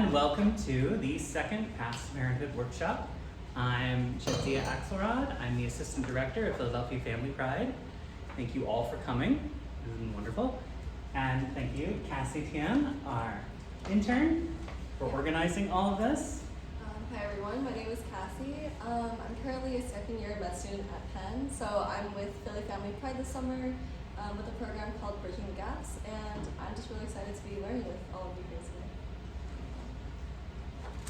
and welcome to the second Past Parenthood workshop. I'm Jadzia Axelrod. I'm the Assistant Director of Philadelphia Family Pride. Thank you all for coming. It's been wonderful. And thank you, Cassie Tian, our intern, for organizing all of this. Hi everyone, my name is Cassie. I'm currently a second year med student at Penn, so I'm with Philly Family Pride this summer with a program called Bridging the Gaps, and I'm just really excited to be learning with all of you guys today.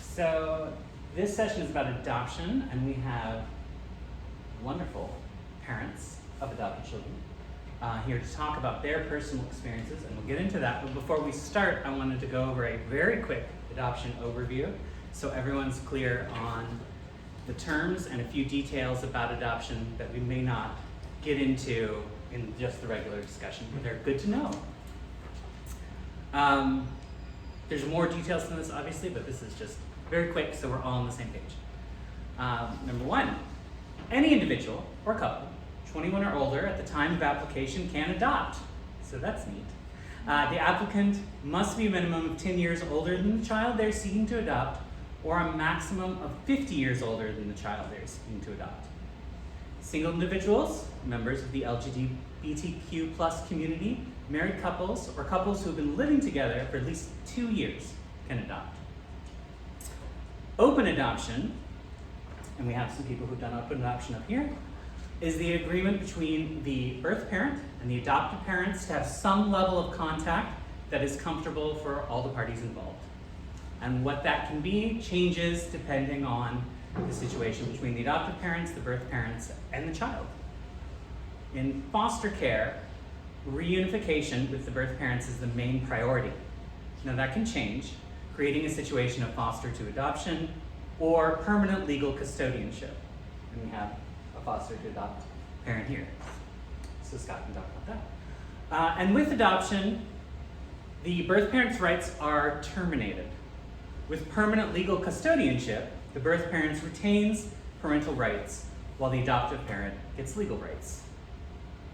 So this session is about adoption, and we have wonderful parents of adopted children here to talk about their personal experiences, and we'll get into that. But before we start, I wanted to go over a very quick adoption overview so everyone's clear on the terms and a few details about adoption that we may not get into in just the regular discussion, but they're good to know. There's more details than this, obviously, but this is just very quick so we're all on the same page. Number one, any individual or couple, 21 or older at the time of application can adopt. So that's neat. The applicant must be a minimum of 10 years older than the child they're seeking to adopt, or a maximum of 50 years older than the child they're seeking to adopt. Single individuals, members of the LGBTQ+ community, married couples, or couples who have been living together for at least 2 years can adopt. Open adoption, and we have some people who've done open adoption up here, is the agreement between the birth parent and the adoptive parents to have some level of contact that is comfortable for all the parties involved. And what that can be changes depending on the situation between the adoptive parents, the birth parents, and the child. In foster care, reunification with the birth parents is the main priority. Now that can change, creating a situation of foster to adoption or permanent legal custodianship. And we have a foster to adopt parent here. So Skott can talk about that. And with adoption, the birth parent's rights are terminated. With permanent legal custodianship, the birth parent retains parental rights while the adoptive parent gets legal rights.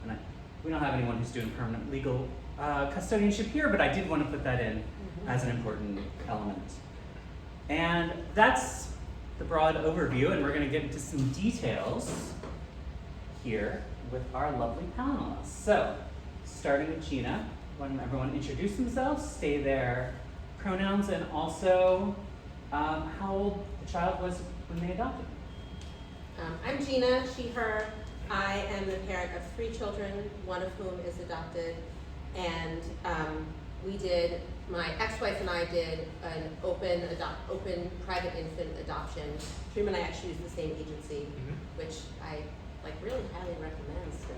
And we don't have anyone who's doing permanent legal custodianship here, but I did want to put that in as an important element. And that's the broad overview, and we're going to get into some details here with our lovely panelists. So, starting with Gina, why don't everyone introduce themselves, say their pronouns, and also how old the child was when they adopted. I'm Gina, she, her. I am the parent of 3 children, one of whom is adopted, and my ex-wife and I did an open private infant adoption. Tariem and I actually use the same agency, which I really highly recommend still.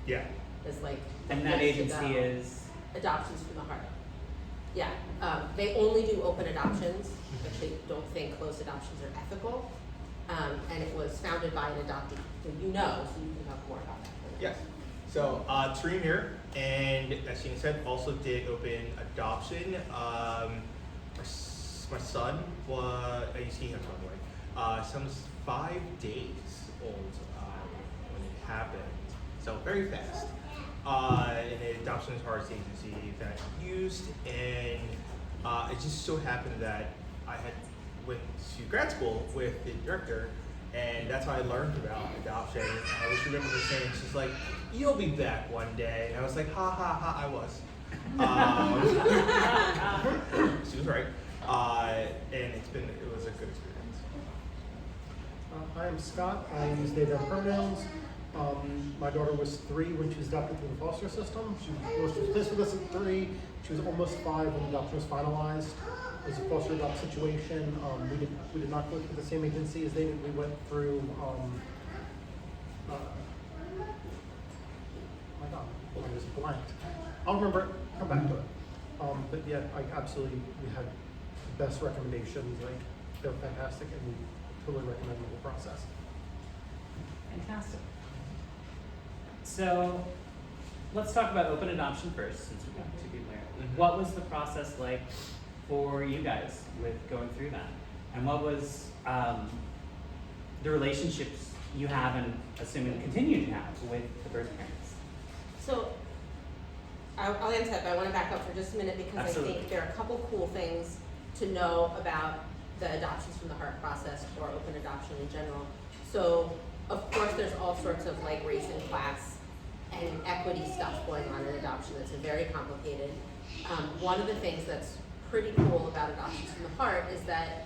Yeah. And that agency is? Adoptions from the Heart. Yeah, they only do open adoptions, which they don't think closed adoptions are ethical. And it was founded by an adoptee who so you can talk more about that. Yes. So Tariem here, and as Gina said, also did open adoption. My son was, you see him somewhere. Son was 5 days old when it happened, so very fast. And the Adoption Hearts agency that I used, and it just so happened that I had went to grad school with the director, and that's how I learned about adoption. I always remember her saying, she's like, "You'll be back one day." And I was like, ha ha ha, I was. She was right. And it was a good experience. Hi, I'm Skott. I use they, them pronouns. My daughter was 3 when she was adopted through the foster system. She was placed with us at 3. She was almost 5 when adoption was finalized. It was a foster adopt situation. We did not go through the same agency as they did. We went through, oh my God, I just blanked. I'll remember it, come back to it. But yeah, we had the best recommendations. They're fantastic, and we totally recommend the whole process. Fantastic. So let's talk about open adoption first, since we've got 2 people here. What was the process like for you guys with going through that? And what was the relationships you have and assuming continue to have with the birth parents? So I'll answer that, but I want to back up for just a minute because Absolutely. I think there are a couple cool things to know about the adoptions from the heart process or open adoption in general. So of course there's all sorts of like race and class and equity stuff going on in adoption that's very complicated. One of the things that's pretty cool about adoptions from the heart is that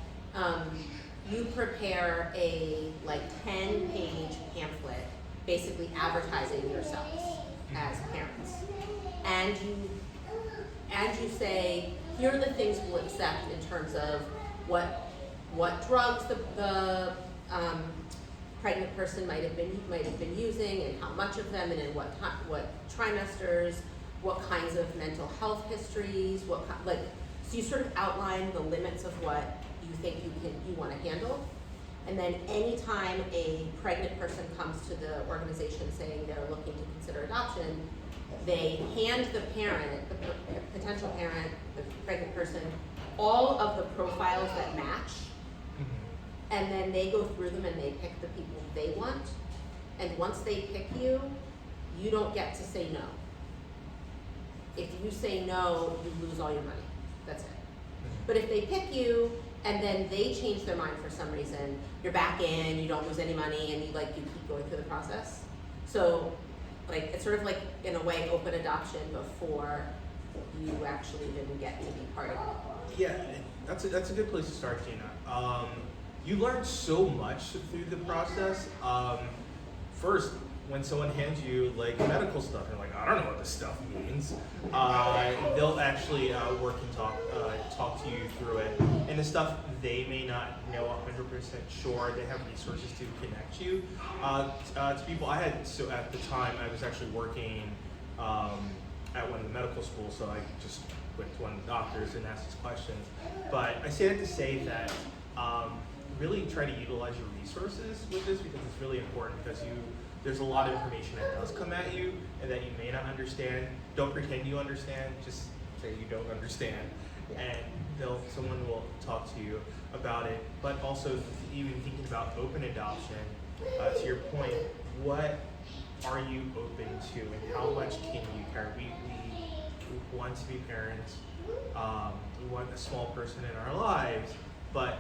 you prepare a like 10-page pamphlet basically advertising yourselves as parents. And you say, here are the things we'll accept in terms of what drugs the pregnant person might have been using, and how much of them, and in what trimesters, what kinds of mental health histories, so you sort of outline the limits of what you think you want to handle. And then anytime a pregnant person comes to the organization saying they're looking to consider adoption, they hand the parent, the potential parent, the pregnant person, all of the profiles that match, and then they go through them and they pick the people they want. And once they pick you, you don't get to say no. If you say no, you lose all your money. That's it. But if they pick you and then they change their mind for some reason, you're back in, you don't lose any money, and you keep going through the process. So like it's sort of like in a way open adoption before you actually even get to be part of it. Yeah, that's a good place to start, Gina. You learn so much through the process. First, when someone hands you like medical stuff, you're like, I don't know what this stuff means. They'll actually work and talk to you through it. And the stuff they may not know 100% sure, they have resources to connect you to people. So at the time, I was actually working at one of the medical schools, so I just went to one of the doctors and asked these questions. But I say that to say that really try to utilize your resources with this, because it's really important, because there's a lot of information that does come at you and that you may not understand. Don't pretend you understand, just say you don't understand. And someone will talk to you about it. But also even thinking about open adoption, to your point, what are you open to and how much can you care? We want to be parents, we want a small person in our lives, but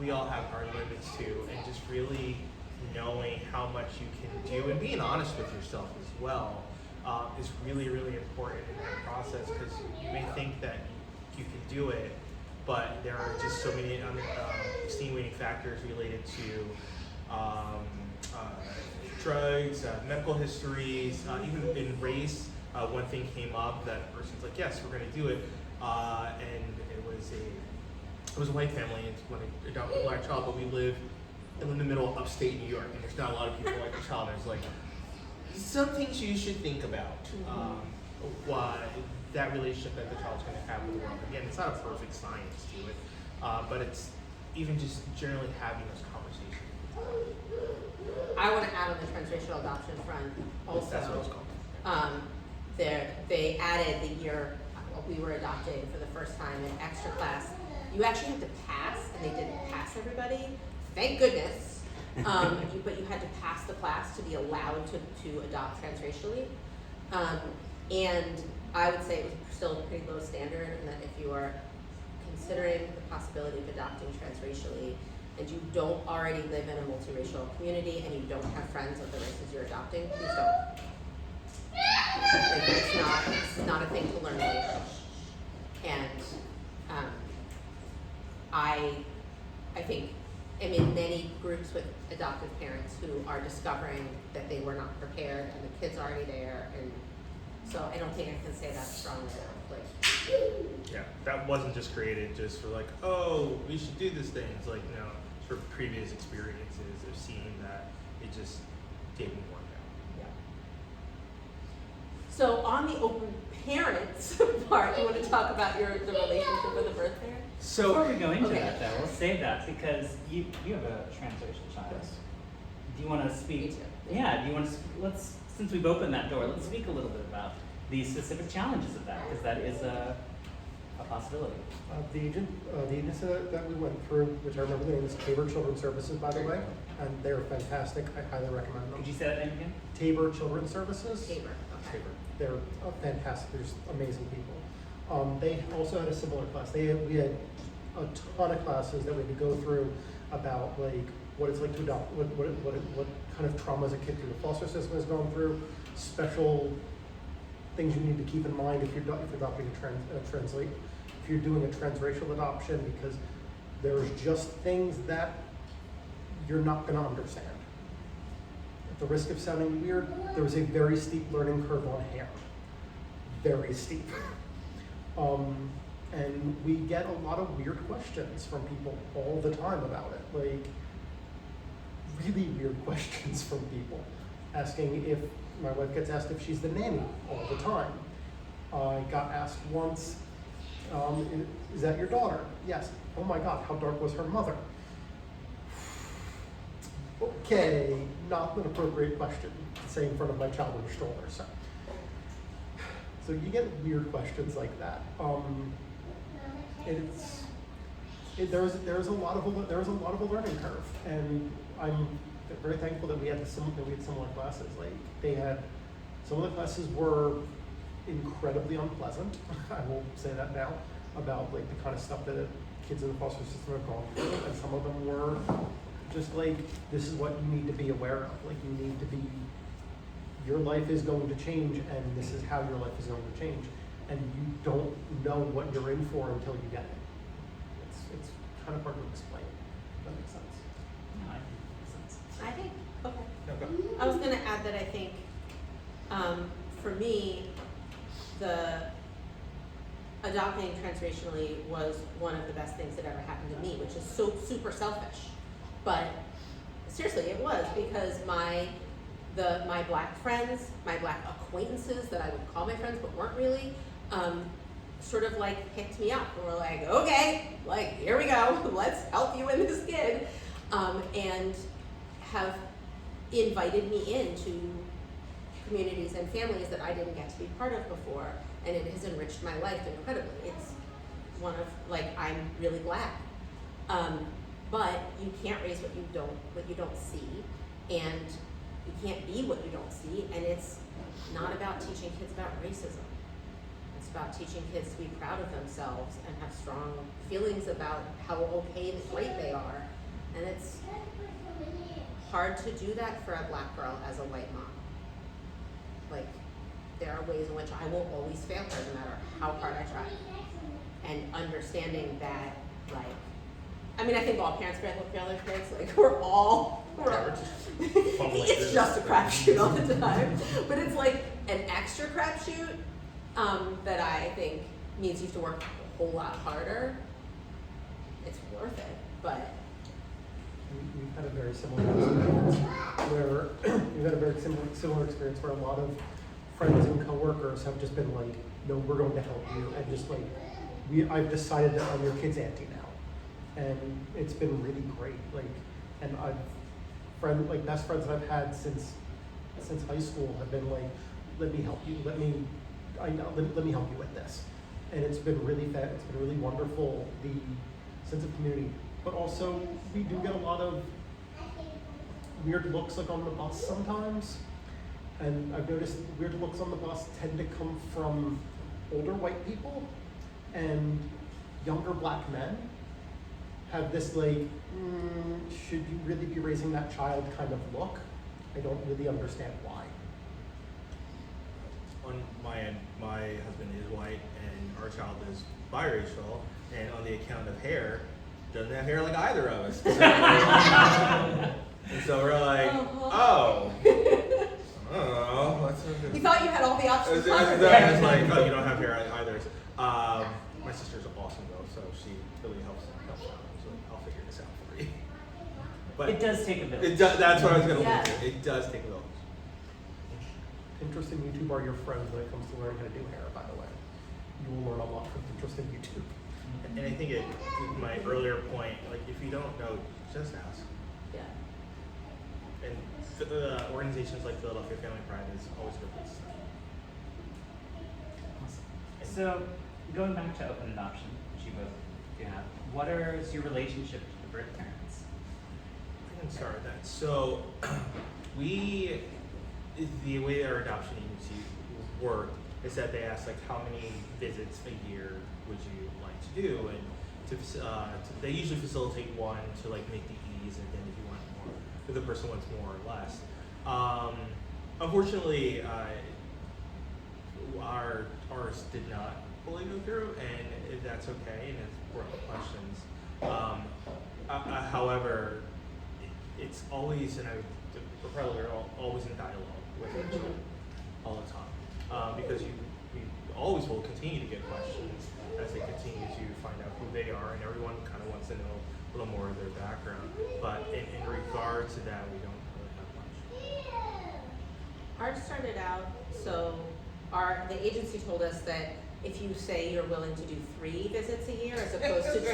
we all have our limits too, and just really knowing how much you can do and being honest with yourself as well is really, really important in that process, because you may think that you can do it, but there are just so many extenuating factors related to drugs, medical histories, even in race. One thing came up that the person's like, yes, we're going to do it, and it was a white family, and when they adopted a black child, but we live in the middle of upstate New York, and there's not a lot of people like the child. There's like some things you should think about, why that relationship that the child's going to have with the world. Again, it's not a perfect science to it, but it's even just generally having those conversations. I want to add on the transracial adoption front also. That's what it's called. They added the year we were adopting for the first time in extra class. You actually had to pass, and they didn't pass everybody. Thank goodness. But you had to pass the class to be allowed to adopt transracially. And I would say it was still a pretty low standard, and that if you are considering the possibility of adopting transracially, and you don't already live in a multiracial community, and you don't have friends of the races you're adopting, please don't. Like, it's not a thing to learn later. And I think I'm in many groups with adoptive parents who are discovering that they were not prepared, and the kid's already there, and so I don't think I can say that strongly enough. Like, Yeah, that wasn't just created just for like, oh, we should do this thing. It's like, no, for previous experiences of seeing that it just didn't work out. yeah. So on the open parents part, do you want to talk about the relationship with the birth parent? Before we go into Okay. that, though, we'll save that because you have a transracial child. Yes. Do you want to speak? Me too. Yeah. Do you want to? Since we've opened that door, let's speak a little bit about the specific challenges of that, because that is a possibility. The agency that we went through, which I remember the name is Tabor Children's Services, by the way, and they're fantastic. I highly recommend them. Could you say that name again? Tabor Children's Services. Tabor. Okay. They're fantastic. They're just amazing people. They also had a similar class. We had a ton of classes that we had to go through about like what it's like to adopt, what kind of traumas a kid through the foster system is going through, special things you need to keep in mind if you're adopting if you're doing a transracial adoption, because there's just things that you're not going to understand. At the risk of sounding weird, there was a very steep learning curve on hair. Very steep. And we get a lot of weird questions from people all the time about it. Like, really weird questions from people. Asking if, my wife gets asked if she's the nanny all the time. I got asked once, is that your daughter? Yes. Oh my God, how dark was her mother? Okay, not an appropriate question to say in front of my child in a stroller. So you get weird questions like that. There's a lot of a learning curve, and I'm very thankful that we had similar classes. Like some of the classes were incredibly unpleasant. I will say that now, about like the kind of stuff that kids in the foster system have gone through, and some of them were just like, this is what you need to be aware of. Like, you need to be, your life is going to change, and this is how your life is going to change, and you don't know what you're in for until you get it. It's kind of hard to explain. If that makes sense. No, I think it makes sense. I think, okay. No, go. I was gonna add that I think, for me, the adopting transracially was one of the best things that ever happened to me, which is so super selfish. But seriously, it was, because my black friends, my black acquaintances that I would call my friends but weren't really, sort of like picked me up and were like, okay, like, here we go, let's help you and this kid, and have invited me into communities and families that I didn't get to be part of before, and it has enriched my life incredibly. It's one of, like, I'm really glad. But you can't raise what you don't see, and you can't be what you don't see, and it's not about teaching kids about racism. It's about teaching kids to be proud of themselves and have strong feelings about how okay and great they are. And it's hard to do that for a black girl as a white mom. Like, there are ways in which I will always fail her no matter how hard I try. And understanding that, like, I mean, I think all parents fail their kids. Like, it's just a crapshoot all the time. But it's like an extra crapshoot that I think means you have to work a whole lot harder. It's worth it, but We've had a very similar experience where a lot of friends and coworkers have just been like, no, we're going to help you, and just like, I've decided that I'm your kid's auntie now, and it's been really great. Like, and best friends that I've had since high school have been like, let me help you, let me help you with this, and it's been really wonderful, the sense of community. But also, we do get a lot of weird looks, like on the bus sometimes. And I've noticed weird looks on the bus tend to come from older white people, and younger black men have this like, should you really be raising that child kind of look? I don't really understand why. On my end, my husband is white and our child is biracial, and on the account of hair, doesn't have hair like either of us. And so we're like, oh, you thought you had all the options covered. It's like, oh, you don't have hair either. My sister's awesome though, so she really helps out. So I'll figure this out for you. But It does take a village. That's what I was gonna Yeah. lead to. It does take a village. Interest in YouTube are your friends when it comes to learning how to do hair, by the way. You will learn a lot from interest in YouTube. And I think my earlier point, like, if you don't know, just ask. Yeah. And organizations like Philadelphia Family Pride is always a good place to start. So, going back to open adoption, which you both do have, what is your relationship to the birth parents? I can start with that. So, the way our adoption agency work is that they ask, like, how many visits a year would you like to do? And they usually facilitate one to like make the ease, and then if you want more, if the person wants more or less. Unfortunately, ours did not fully go through, and that's okay, and it's brought up questions. However, it's always, and the probably are always in dialogue with each other all the time, because we always will continue to get questions as they continue to find out who they are, and everyone kind of wants to know a little more of their background. But in regard to that, we don't really have much. Ours started out, so the agency told us that if you say you're willing to do 3 visits a year as opposed to 2,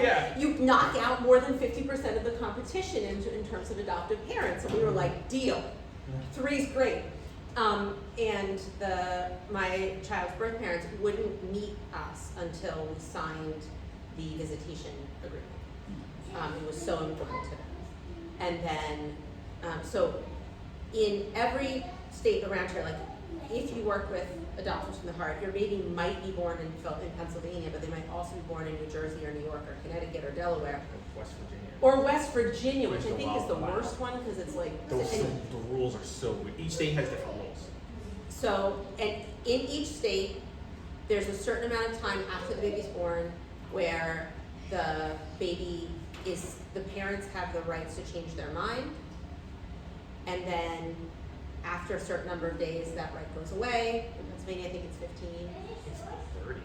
Yeah. you knock out more than 50% of the competition in terms of adoptive parents. And we were like, deal. 3's great. And my child's birth parents wouldn't meet us until we signed the visitation agreement. It was so important to them. And then, so in every state around here, like if you work with Adoptions from the Heart, your baby might be born in Pennsylvania, but they might also be born in New Jersey or New York or Connecticut or Delaware. West Virginia. Or West Virginia, which I Which think is is the wild. worst one because it's like. The rules are so weird. Each state has different rules. So, and in each state, there's a certain amount of time after the baby's born where the parents have the rights to change their mind. And then after a certain number of days, that right goes away. In Pennsylvania, I think it's 15. It's like 30.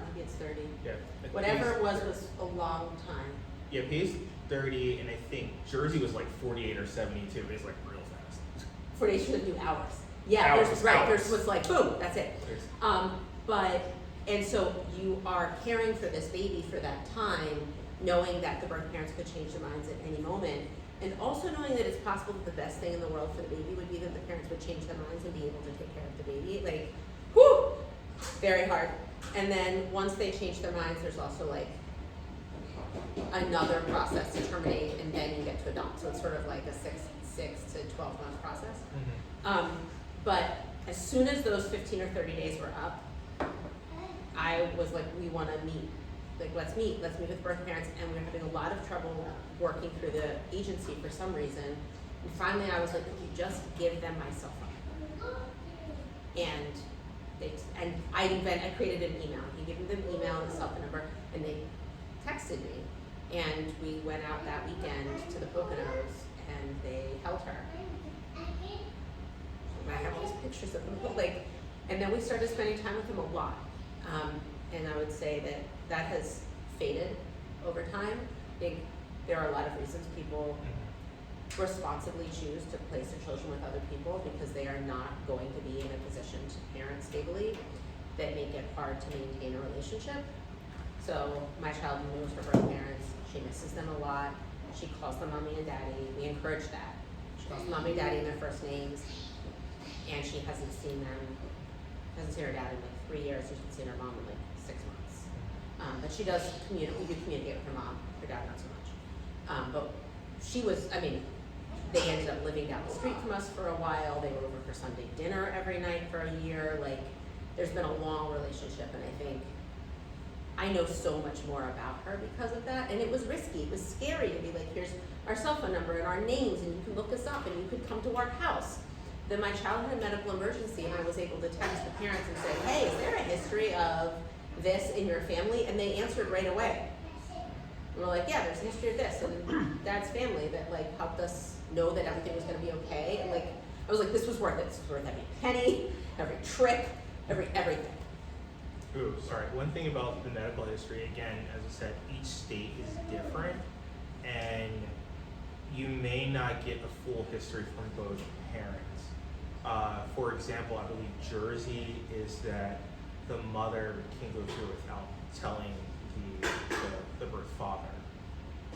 Maybe it's 30. Yeah. Whatever it was a long time. Yeah, PA's 30, and I think Jersey was like 48 or 72. It's like real fast. 48 should do hours. Yeah, Hours, there's right. hours. There's was like boom, that's it. There's- And so you are caring for this baby for that time, knowing that the birth parents could change their minds at any moment, and also knowing that it's possible that the best thing in the world for the baby would be that the parents would change their minds and be able to take care of the baby. Like, whoo, very hard. And then once they change their minds, there's also like another process to terminate, and then you get to adopt. So it's sort of like a 6 to 12 month process. But as soon as those 15 or 30 days were up, I was like, we want to meet. Like, let's meet with birth parents. And we were having a lot of trouble working through the agency for some reason. And finally I was like, could you just give them my cell phone? And I created an email. You give them an email and a cell phone number, and they texted me. And we went out that weekend to the Poconos, and they held her. I have all these pictures of them, like, and then we started spending time with them a lot. And I would say that has faded over time. I think there are a lot of reasons people responsibly choose to place their children with other people because they are not going to be in a position to parent stably that make it hard to maintain a relationship. So my child knows her birth parents, she misses them a lot, she calls them mommy and daddy, we encourage that. She calls them mommy and daddy in their first names, and she hasn't seen her dad in like 3 years, she hasn't seen her mom in like 6 months. But she does we do communicate with her mom, her dad not so much. But they ended up living down the street from us for a while, they were over for Sunday dinner every night for a year, like, there's been a long relationship, and I think I know so much more about her because of that, and it was risky, it was scary to be like, here's our cell phone number and our names, and you can look us up, and you could come to our house. Then my child had a medical emergency, and I was able to text the parents and say, hey, is there a history of this in your family? And they answered right away. And we're like, yeah, there's a history of this, and Dad's family that like helped us know that everything was gonna be okay, and like, I was like, this was worth it, this was worth every penny, every trip, everything. Ooh, sorry. One thing about the medical history, again, as I said, each state is different, and you may not get a full history from both parents. For example, I believe Jersey is that the mother can go through without telling the birth father,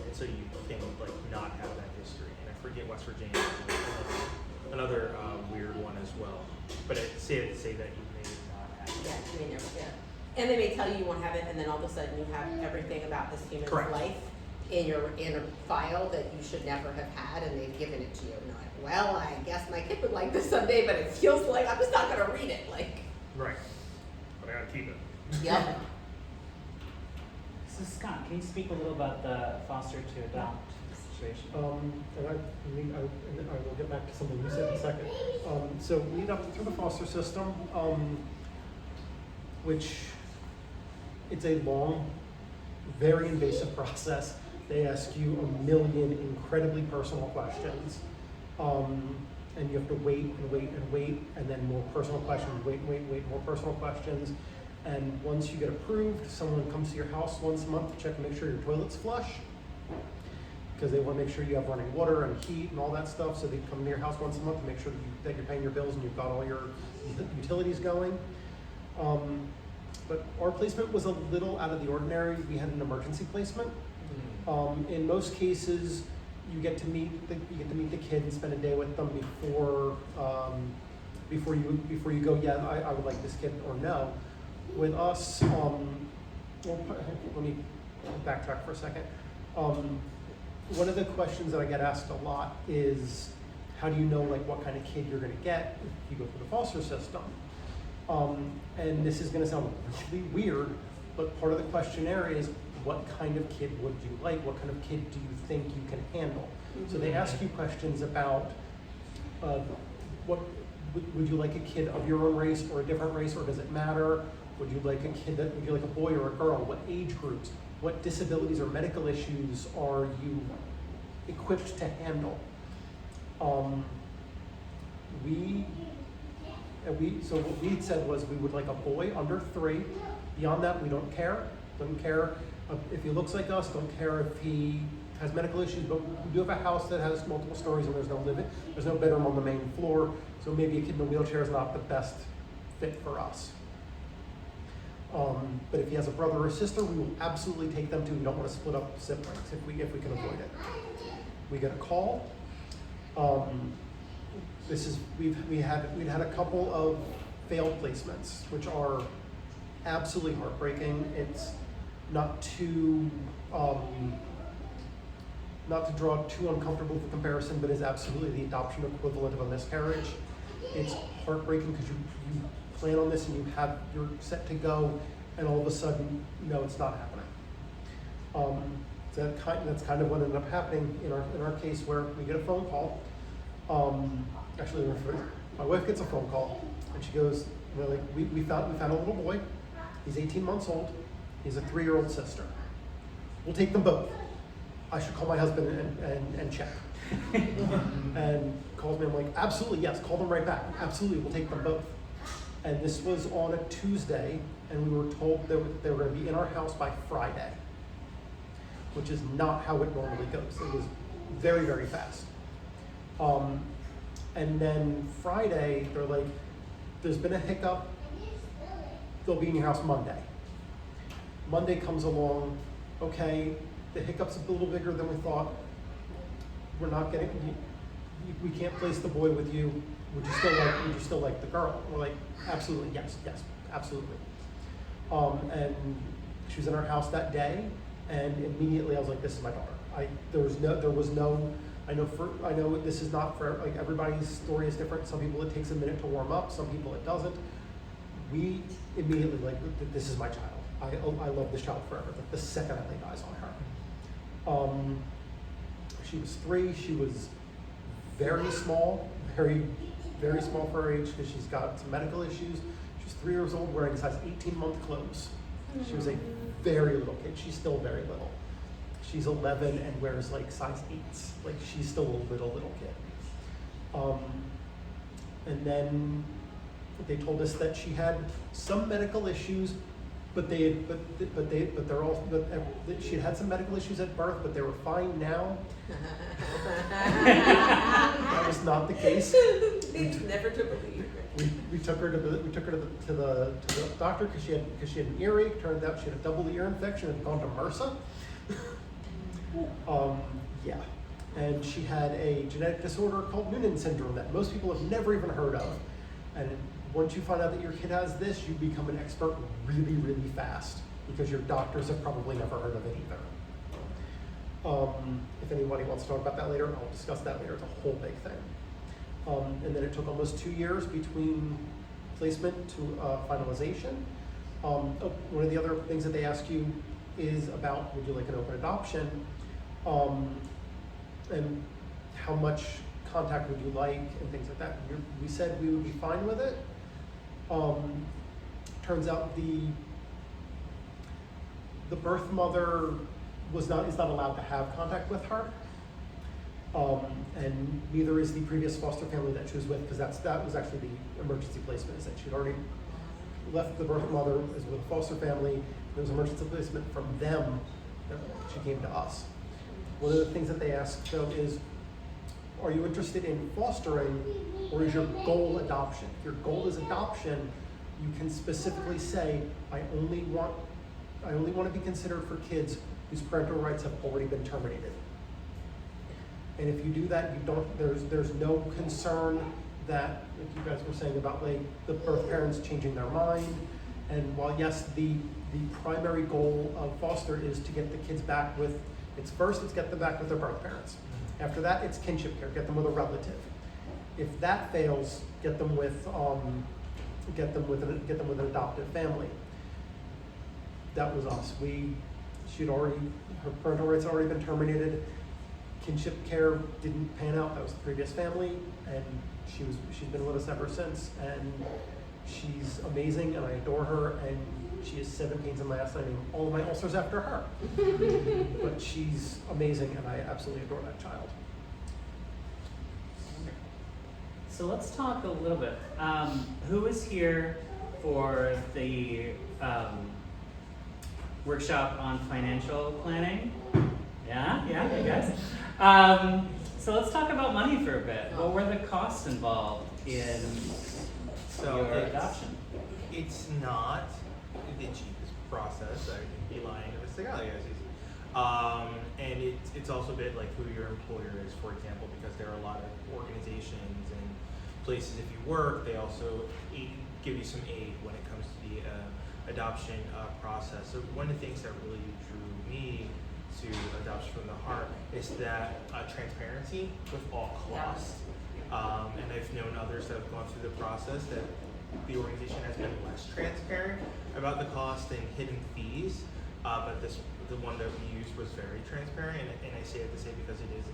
and so you can like not have that history. And I forget West Virginia is another weird one as well. But it's safe to say that you may not have it. Yeah, you may never get it. And they may tell you won't have it, and then all of a sudden you have everything about this human's Correct. life in a file that you should never have had, and they've given it to you. And you're like, well, I guess my kid would like this someday, but it feels like I'm just not gonna read it. Like, Right. But I gotta keep it. yep. So Scott, can you speak a little about the foster to adopt situation? And I will get back to something you said in a second. So we adopted through the foster system, which it's a long, very invasive process. They ask you a million incredibly personal questions. And you have to wait and wait and wait, and then more personal questions, wait, more personal questions. And once you get approved, someone comes to your house once a month to check and make sure your toilet's flush, because they want to make sure you have running water and heat and all that stuff. So they come to your house once a month to make sure that you're paying your bills and you've got all your utilities going. But our placement was a little out of the ordinary. We had an emergency placement. In most cases, you get to meet the kid and spend a day with them before you go. Yeah, I would like this kid, or no. With us, well, let me backtrack for a second. One of the questions that I get asked a lot is, how do you know like what kind of kid you're going to get if you go through the foster system? And this is going to sound really weird, but part of the questionnaire is, what kind of kid would you like? What kind of kid do you think you can handle? Mm-hmm. So they ask you questions about what would you like a kid of your own race or a different race, or does it matter? Would you like a boy or a girl? What age groups? What disabilities or medical issues are you equipped to handle? So what we said was we would like a boy under 3. Beyond that, we don't care. Don't care if he looks like us. Don't care if he has medical issues. But we do have a house that has multiple stories and there's no bedroom on the main floor. So maybe a kid in a wheelchair is not the best fit for us. But if he has a brother or sister, we will absolutely take them too. We don't want to split up siblings if we can avoid it. We get a call. We'd had a couple of failed placements, which are absolutely heartbreaking. It's not to draw too uncomfortable for comparison, but is absolutely the adoption equivalent of a miscarriage. It's heartbreaking because you plan on this and you're set to go, and all of a sudden, no, it's not happening. So that's kind of what ended up happening in our case, where we get a phone call. Actually, my wife gets a phone call, and she goes, we found a little boy. He's 18 months old. He's a 3-year-old sister. We'll take them both. I should call my husband and check. And calls me. I'm like, absolutely, yes. Call them right back. Absolutely, we'll take them both. And this was on a Tuesday, and we were told that they were going to be in our house by Friday, which is not how it normally goes. It was very, very fast. And then Friday, they're like, there's been a hiccup. They'll be in your house Monday. Monday comes along. Okay, the hiccup's a little bigger than we thought. We're not getting. We can't place the boy with you. Would you still like the girl? We're like, absolutely, yes, absolutely. And she was in our house that day, and immediately I was like, this is my daughter. I know this is not for, like, everybody's story is different. Some people it takes a minute to warm up. Some people it doesn't. We immediately this is my child. I love this child forever. Like, the second I laid eyes on her. She was 3. She was very small, very, very small for her age, because she's got some medical issues. She's 3 years old, wearing size 18-month clothes. She was a very little kid. She's still very little. She's 11 and wears like size 8s. Like, she's still a little kid. And then they told us that she had some medical issues, but she had some medical issues at birth, but they were fine now. That was not the case. Never to believe. We took her to the doctor because she had an earache. Turned out she had a double ear infection and had gone to MRSA. Yeah, and she had a genetic disorder called Noonan syndrome that most people have never even heard of. And once you find out that your kid has this, you become an expert really, really fast, because your doctors have probably never heard of it either. If anybody wants to talk about that later, I'll discuss that later. It's a whole big thing. And then it took almost 2 years between placement to finalization. One of the other things that they ask you is about, would you like an open adoption? And how much contact would you like, and things like that. We said we would be fine with it. Turns out the birth mother is not allowed to have contact with her. And neither is the previous foster family that she was with, because that was actually the emergency placement, is that she'd already left the birth mother, was with a foster family. There was emergency placement from them that she came to us. One of the things that they asked though is, are you interested in fostering, or is your goal adoption? If your goal is adoption, you can specifically say, I only want to be considered for kids whose parental rights have already been terminated. And if you do that, there's no concern that, like you guys were saying about like the birth parents changing their mind. And while yes, the primary goal of foster is to get the kids back with, it's get them back with their birth parents. After that, it's kinship care, get them with a relative. If that fails, get them with an adoptive family. That was us. Her parental rights had already been terminated. Kinship care didn't pan out. That was the previous family, and she's been with us ever since. And she's amazing, and I adore her. And she has 7 pains in my ass. I named all of my ulcers after her. But she's amazing, and I absolutely adore that child. So let's talk a little bit. Who is here for the workshop on financial planning? Yeah, you guys. So let's talk about money for a bit. What were the costs involved in your adoption? It's not the cheapest process. I would be lying if I say, oh, yes, easy. And it's also a bit like who your employer is, for example, because there are a lot of organizations and places if you work, they also give you some aid when it comes to the adoption process. So one of the things that really drew me to Adoption from the Heart is that transparency with all costs. And I've known others that have gone through the process that the organization has been less transparent about the cost and hidden fees, but the one that we used was very transparent, and I say it to say because it is.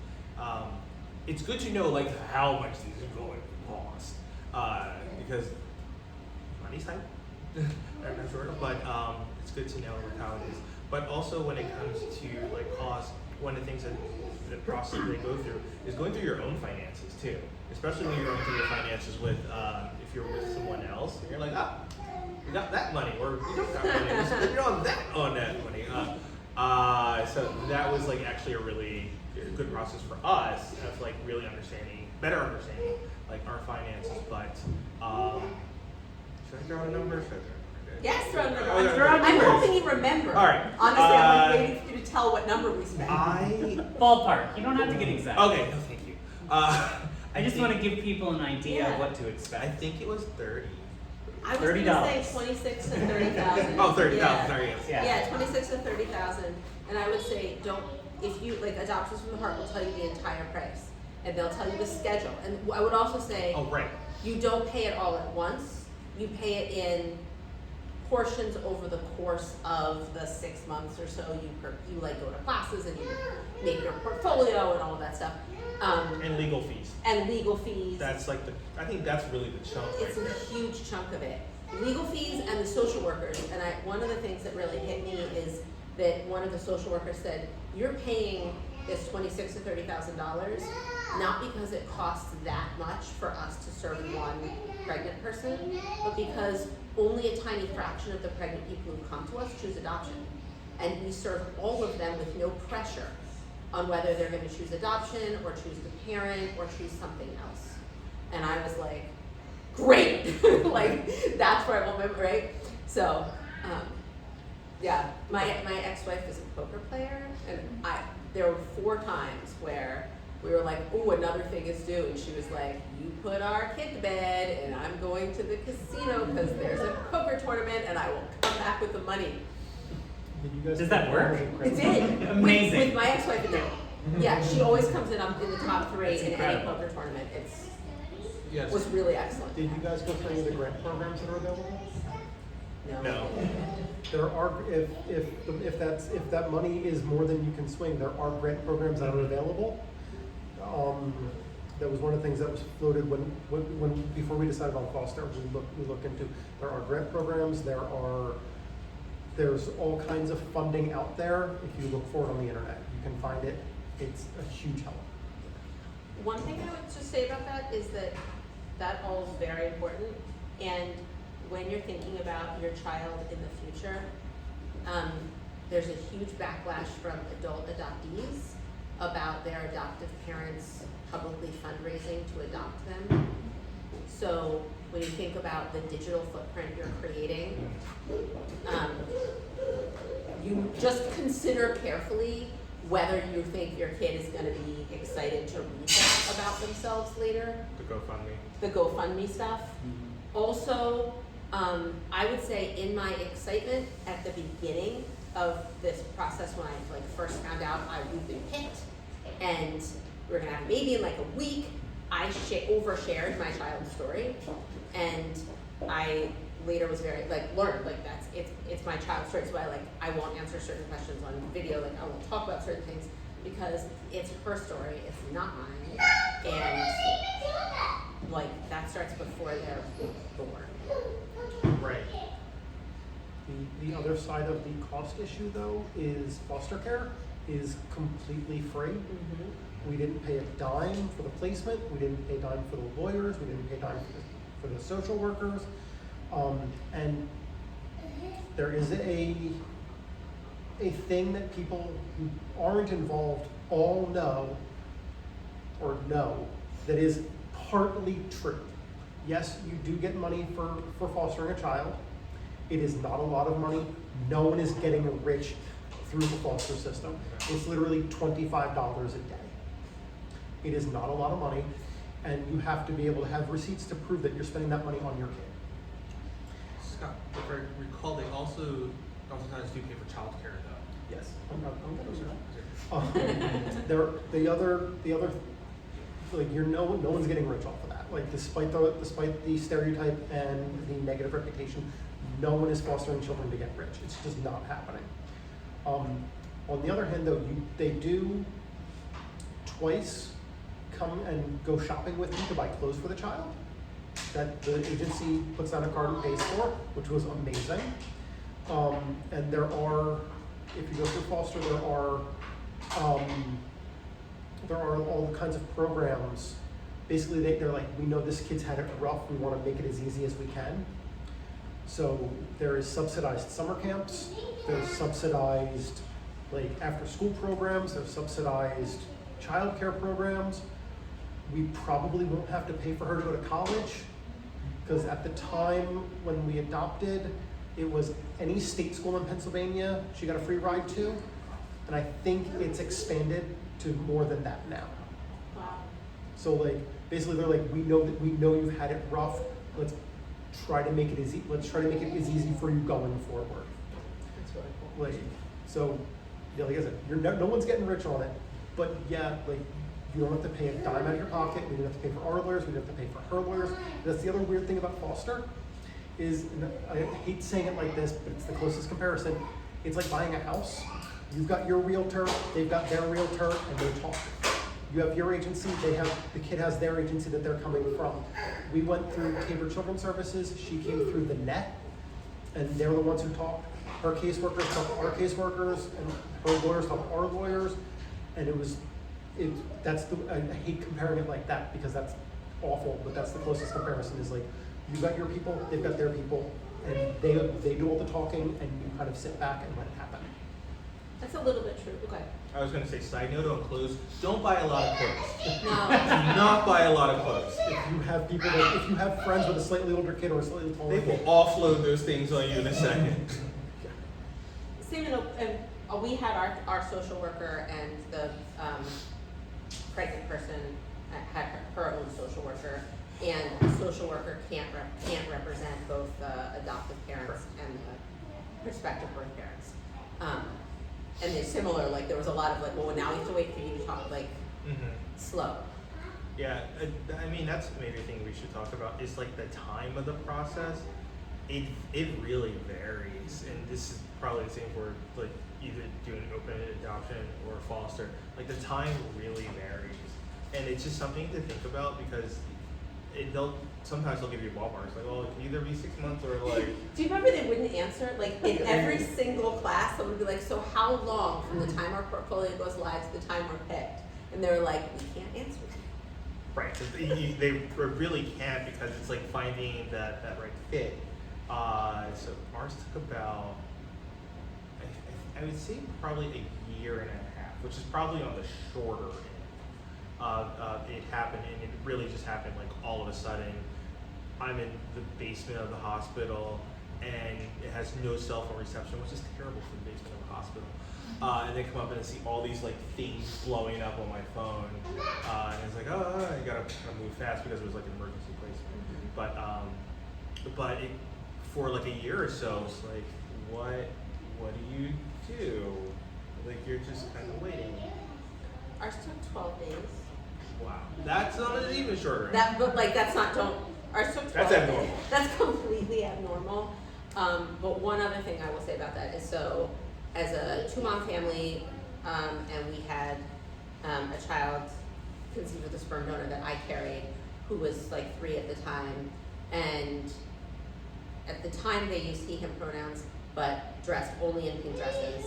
It's good to know like how much these are going to cost, because money's tight. I'm not sure, but it's good to know like how it is. But also when it comes to like cost, one of the things that the process they go through is going through your own finances too. Especially when you're going through your finances with if you're with someone else and you're like, we got that money, or we don't got money, we're spending on that money. So that was like actually a really good process for us of like really better understanding like our finances. But should I throw out a number? Yes, throw out a number. Okay. I'm hoping you remember. All right. Honestly, I'm waiting for you to tell what number we spent. Ballpark. You don't have to get exact. Okay, no, thank you. I just want to give people an idea of what to expect. I think it was 30. I was going to say 26 to 30,000. Oh, 30,000. Yeah. Sorry, yes. Yeah, 26 to 30,000. And I would say if you, like Adoptions from the Heart will tell you the entire price. And they'll tell you the schedule. And I would also say, Oh, right. you don't pay it all at once. You pay it in portions over the course of the 6 months or so. You like go to classes and you make your portfolio and all of that stuff. And legal fees. And legal fees. That's like I think that's really the chunk. It's right a there. huge chunk of it. Legal fees and the social workers. And one of the things that really hit me is that one of the social workers said, you're paying this $26,000 to $30,000 not because it costs that much for us to serve one pregnant person, but because only a tiny fraction of the pregnant people who come to us choose adoption. And we serve all of them with no pressure on whether they're going to choose adoption or choose the parent or choose something else. And I was like, great, like that's where I will remember, right? So, yeah, my ex-wife is a poker player, and there were 4 times where we were like, oh, another thing is due, and she was like, you put our kid to bed, and I'm going to the casino because there's a poker tournament, and I will come back with the money. Did you guys Does that work? It did. Amazing. With my ex-wife, it did. Yeah, she always comes in the top 3 That's in any incredible. poker tournament. Yes. Was really excellent. Did you guys go through any of the grant programs that are available? No. There are, if that money is more than you can swing, there are grant programs that are available. That was one of the things that was floated when before we decided on foster. We looked into, there are grant programs. There's all kinds of funding out there. If you look for it on the internet, you can find it. It's a huge help. One thing I would just say about that is that all is very important, and when you're thinking about your child in the future, there's a huge backlash from adult adoptees about their adoptive parents publicly fundraising to adopt them. So when you think about the digital footprint you're creating, you just consider carefully whether you think your kid is going to be excited to read that about themselves later. The GoFundMe stuff. Also, I would say in my excitement at the beginning of this process, when I first found out we'd been picked and we were gonna have a baby in like a week, I overshared my child's story, and I later was very learned that's it's my child's story, so I won't answer certain questions on video, I won't talk about certain things because it's her story, it's not mine, and that starts before they're born. Right. The other side of the cost issue, though, is foster care is completely free. Mm-hmm. We didn't pay a dime for the placement. We didn't pay a dime for the lawyers. We didn't pay a dime for the social workers. And there is a thing that people who aren't involved all know that is partly true. Yes, you do get money for fostering a child. It is not a lot of money. No one is getting rich through the foster system. It's literally $25 a day. It is not a lot of money, and you have to be able to have receipts to prove that you're spending that money on your kid. Scott, if I recall, they also oftentimes do pay for childcare, though. Yes, the other, no one's getting rich off of that. Despite the stereotype and the negative reputation, no one is fostering children to get rich. It's just not happening. On the other hand, though, they do twice come and go shopping with you to buy clothes for the child that the agency puts down a card and pays for, which was amazing. And there are, if you go through foster, there are all kinds of programs. Basically, they're like, we know this kid's had it rough. We want to make it as easy as we can. So there is subsidized summer camps. There's subsidized after school programs. There's subsidized childcare programs. We probably won't have to pay for her to go to college, because at the time when we adopted, it was any state school in Pennsylvania she got a free ride to, and I think it's expanded to more than that now. Wow. So basically they're like, we know you've had it rough. Let's try to make it as easy for you going forward. That's really cool. So, like I said, no one's getting rich on it, but yeah, you don't have to pay a dime out of your pocket. We didn't have to pay for our lawyers. We didn't have to pay for her lawyers. That's the other weird thing about foster is, and I hate saying it like this, but it's the closest comparison. It's like buying a house. You've got your realtor, they've got their realtor, and they talk. You have your agency, the kid has their agency that they're coming from. We went through Tabor Children's Services. She came through the net, and they're the ones who talk. Her caseworkers talk to our caseworkers, and her lawyers talk to our lawyers, and I hate comparing it like that because that's awful, but that's the closest comparison is you got your people, they've got their people, and they do all the talking, and you kind of sit back and let it happen. That's a little bit true. Okay. I was going to say, side note on clothes, don't buy a lot of clothes. No. Do not buy a lot of clothes. If you have friends with a slightly older kid or a slightly taller They will kid, offload those things on you in a second. Same we had our social worker and the pregnant person had her own social worker, and the social worker can't represent both the adoptive parents and the prospective birth parents. And they're similar, there was a lot of well, now we have to wait for you to talk slow. Yeah, I mean, that's maybe a thing we should talk about is the time of the process. it really varies, and this is probably the same for like either doing open adoption or foster. Like the time really varies, and it's just something to think about because sometimes they'll give you a ballpark. It's like, well, it can either be 6 months or like. Do you remember they wouldn't answer? Like in every single class, someone would be like, so how long from the time our portfolio goes live to the time we're picked? And they're like, we can't answer that. Right, so they really can't because it's like finding that right fit. So ours took about, I would say probably a year and a half, which is probably on the shorter end. It happened, and it really just happened like all of a sudden. I'm in the basement of the hospital, and it has no cell phone reception, which is terrible for the basement of the hospital. And they come up and see all these like things blowing up on my phone, and it's like, oh, you gotta kind of move fast because it was like an emergency placement. But for like a year or so, it's like, what do you do? Like you're just kind of waiting. Ours took 12 days. Wow, that's even shorter. But like that's not ours took 12 That's days. abnormal. That's completely abnormal. But one other thing I will say about that is so as a 2-mom family, and we had a child conceived with a sperm donor that I carried who was like 3 at the time, and at the time they used he, him pronouns, but dressed only in pink dresses.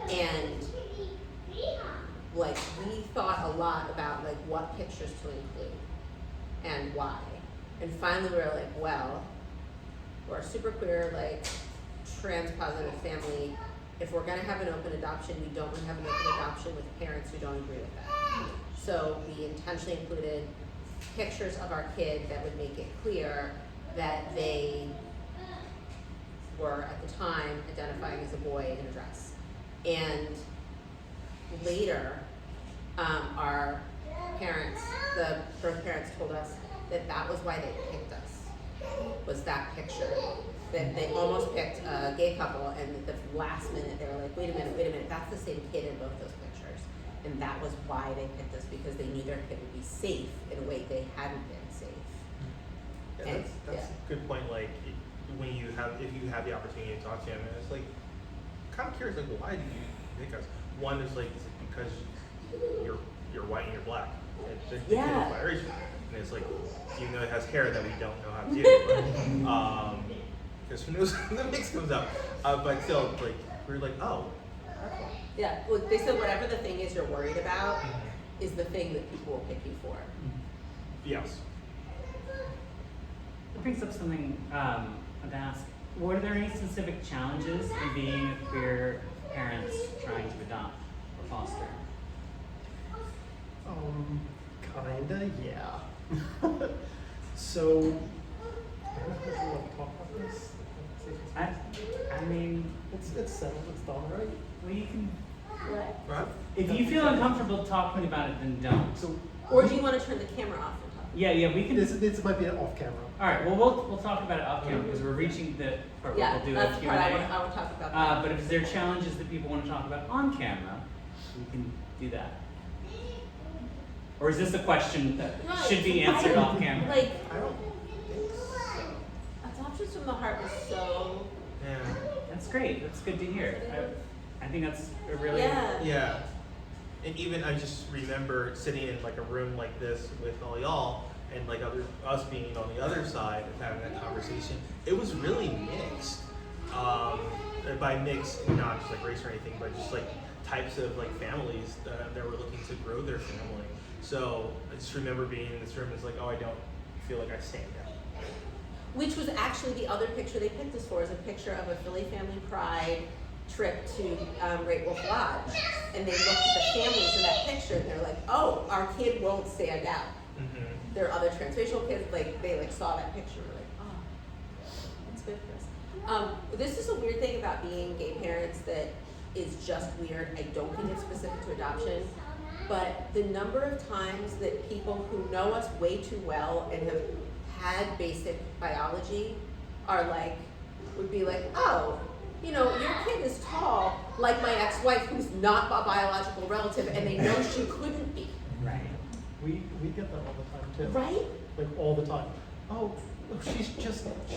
And like we thought a lot about like what pictures to include and why. And finally we were like, well, we're a super queer, like trans positive family. If we're gonna have an open adoption, we don't wanna have an open adoption with parents who don't agree with that. So we intentionally included pictures of our kid that would make it clear that they were at the time identifying as a boy in a dress. And later, our parents, the birth parents told us that was why they picked us, was that picture. That they almost picked a gay couple, and at the last minute they were like, wait a minute, that's the same kid in both those pictures. And that was why they picked us, because they knew their kid would be safe in a way they hadn't been safe. Yeah, that's a good point. Like if you have the opportunity to talk to him, and it's like kind of curious, like why do you pick us? One is like, is it because you're white and you're black? It's Yeah. biracial, and it's like even though it has hair that we don't know how to do, but, because who knows when the mix comes out. But still, like we're like, oh, that's fine. Yeah, well, they said whatever the thing is you're worried about is the thing that people will pick you for. Yes. It brings up something I'd ask. Were there any specific challenges in being a queer parent trying to adopt or foster? Kinda, yeah. So, I don't know if you want to talk about this. I mean, It's settled, it's done, right? well, you can. What? Right. If you feel uncomfortable talking about it, then don't. So, Or do you want to turn the camera off and talk? Yeah, we can. this might be an off camera. All right. Well, we'll talk about it off camera because we're reaching the part where Yeah, we'll do that's a the part I Q&A. want to talk about. That. But if there are challenges that people want to talk about on camera, we can do that. Or is this a question that Right. should be answered off camera? Like, I don't think so. Adoptions from the Heart was so. Yeah. That's great. That's good to hear. I think that's a really. Yeah. Yeah. And even I just remember sitting in like a room like this with all y'all, and like us being on the other side of having that conversation. It was really mixed. By mixed, not just like race or anything, but just like types of like families that were looking to grow their family. So I just remember being in this room. It's like, oh, I don't feel like I stand out. Which was actually the other picture they picked us for, is a picture of a Philly Family Pride trip to Great Wolf Lodge. And they looked at the families in that picture and they're like, oh, our kid won't stand out. Mm-hmm. There are other transracial kids, like they like saw that picture and were like, oh, that's good for us. This is a weird thing about being gay parents that is just weird. I don't think it's specific to adoption. But the number of times that people who know us way too well and have had basic biology are like, would be like, oh, you know, your kid is tall, like my ex-wife who's not a biological relative, and they know she couldn't be. Right. We get that all the time too. Right? Like all the time. Oh,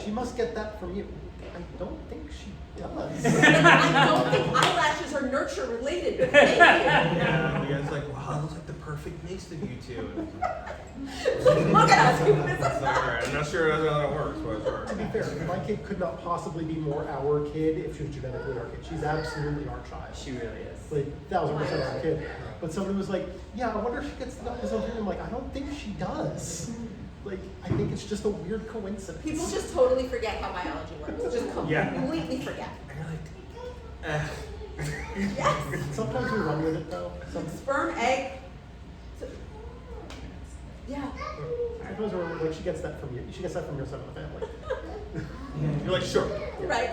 she must get that from you. I don't think she does. I don't think eyelashes are nurture related. Thank you. Yeah, you guys like, wow, it looks like the perfect mix of you two. Look at us. It's like, all right, I'm not sure how that works, but it's all To be right. fair, my kid could not possibly be more our kid if she was genetically our kid. She's absolutely our child. She really is. Like 1000% our kid. But somebody was like, yeah, I wonder if she gets the autism thing. I'm like, I don't think she does. Like, I think it's just a weird coincidence. People just totally forget how biology works. Just completely forget. And you're like, Yes. Sometimes we run with it though. Sperm, egg. Yeah. Sometimes we're like, she gets that from you. She gets that from your side of the family. you're like, sure. Right.